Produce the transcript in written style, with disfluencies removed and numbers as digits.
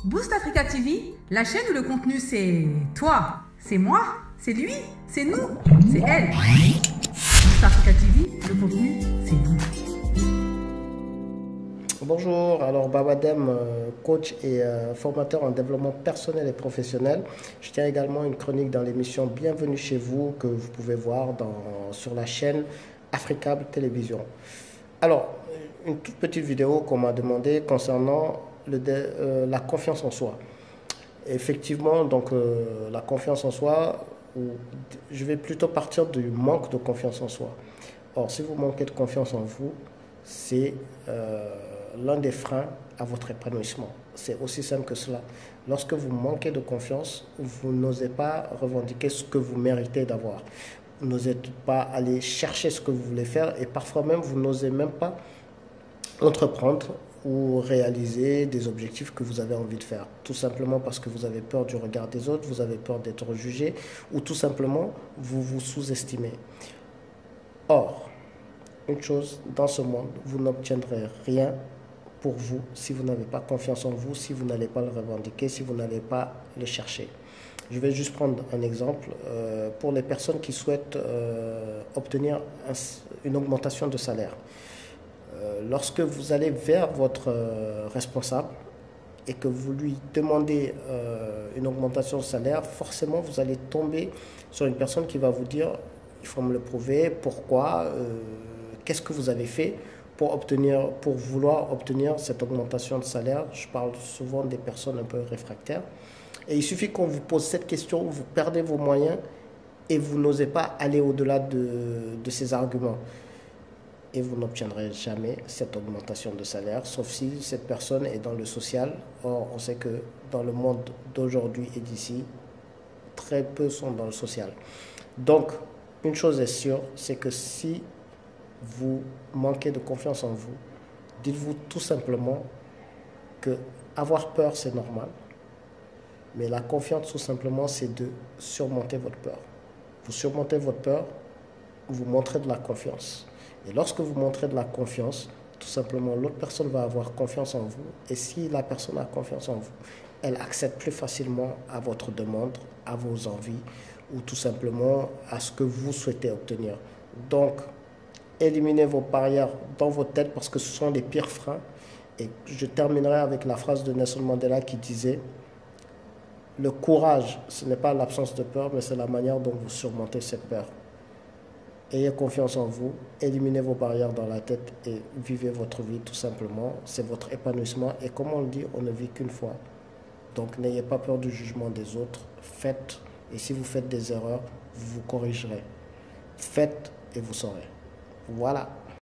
Boost Africa TV, la chaîne où le contenu c'est toi, c'est moi, c'est lui, c'est nous, c'est elle. Boost Africa TV, le contenu c'est nous. Bonjour, alors Babadem, coach et formateur en développement personnel et professionnel. Je tiens également une chronique dans l'émission Bienvenue chez vous que vous pouvez voir sur la chaîne Africable Télévision. Alors, une toute petite vidéo qu'on m'a demandé concernant la confiance en soi. Effectivement, donc la confiance en soi, je vais plutôt partir du manque de confiance en soi. Or, si vous manquez de confiance en vous, c'est l'un des freins à votre épanouissement. C'est aussi simple que cela. Lorsque vous manquez de confiance, vous n'osez pas revendiquer ce que vous méritez d'avoir. Vous n'osez pas aller chercher ce que vous voulez faire et parfois même, vous n'osez même pas entreprendre ou réaliser des objectifs que vous avez envie de faire. Tout simplement parce que vous avez peur du regard des autres, vous avez peur d'être jugé ou tout simplement, vous vous sous-estimez. Or, une chose, dans ce monde, vous n'obtiendrez rien pour vous si vous n'avez pas confiance en vous, si vous n'allez pas le revendiquer, si vous n'allez pas le chercher. Je vais juste prendre un exemple. Pour les personnes qui souhaitent obtenir une augmentation de salaire. Lorsque vous allez vers votre responsable et que vous lui demandez une augmentation de salaire, forcément vous allez tomber sur une personne qui va vous dire « il faut me le prouver, pourquoi qu'est-ce que vous avez fait pour vouloir obtenir cette augmentation de salaire ?» Je parle souvent des personnes un peu réfractaires. Et il suffit qu'on vous pose cette question, vous perdez vos moyens et vous n'osez pas aller au-delà de ces arguments. Et vous n'obtiendrez jamais cette augmentation de salaire, sauf si cette personne est dans le social. Or, on sait que dans le monde d'aujourd'hui et d'ici, très peu sont dans le social. Donc, une chose est sûre, c'est que si vous manquez de confiance en vous, dites-vous tout simplement que avoir peur, c'est normal. Mais la confiance, tout simplement, c'est de surmonter votre peur. Vous surmontez votre peur, vous montrez de la confiance. Et lorsque vous montrez de la confiance, tout simplement, l'autre personne va avoir confiance en vous. Et si la personne a confiance en vous, elle accède plus facilement à votre demande, à vos envies, ou tout simplement à ce que vous souhaitez obtenir. Donc, éliminez vos barrières dans votre tête parce que ce sont les pires freins. Et je terminerai avec la phrase de Nelson Mandela qui disait « Le courage, ce n'est pas l'absence de peur, mais c'est la manière dont vous surmontez cette peur. » Ayez confiance en vous, éliminez vos barrières dans la tête et vivez votre vie tout simplement. C'est votre épanouissement et comme on le dit, on ne vit qu'une fois. Donc n'ayez pas peur du jugement des autres, faites et si vous faites des erreurs, vous vous corrigerez. Faites et vous saurez. Voilà.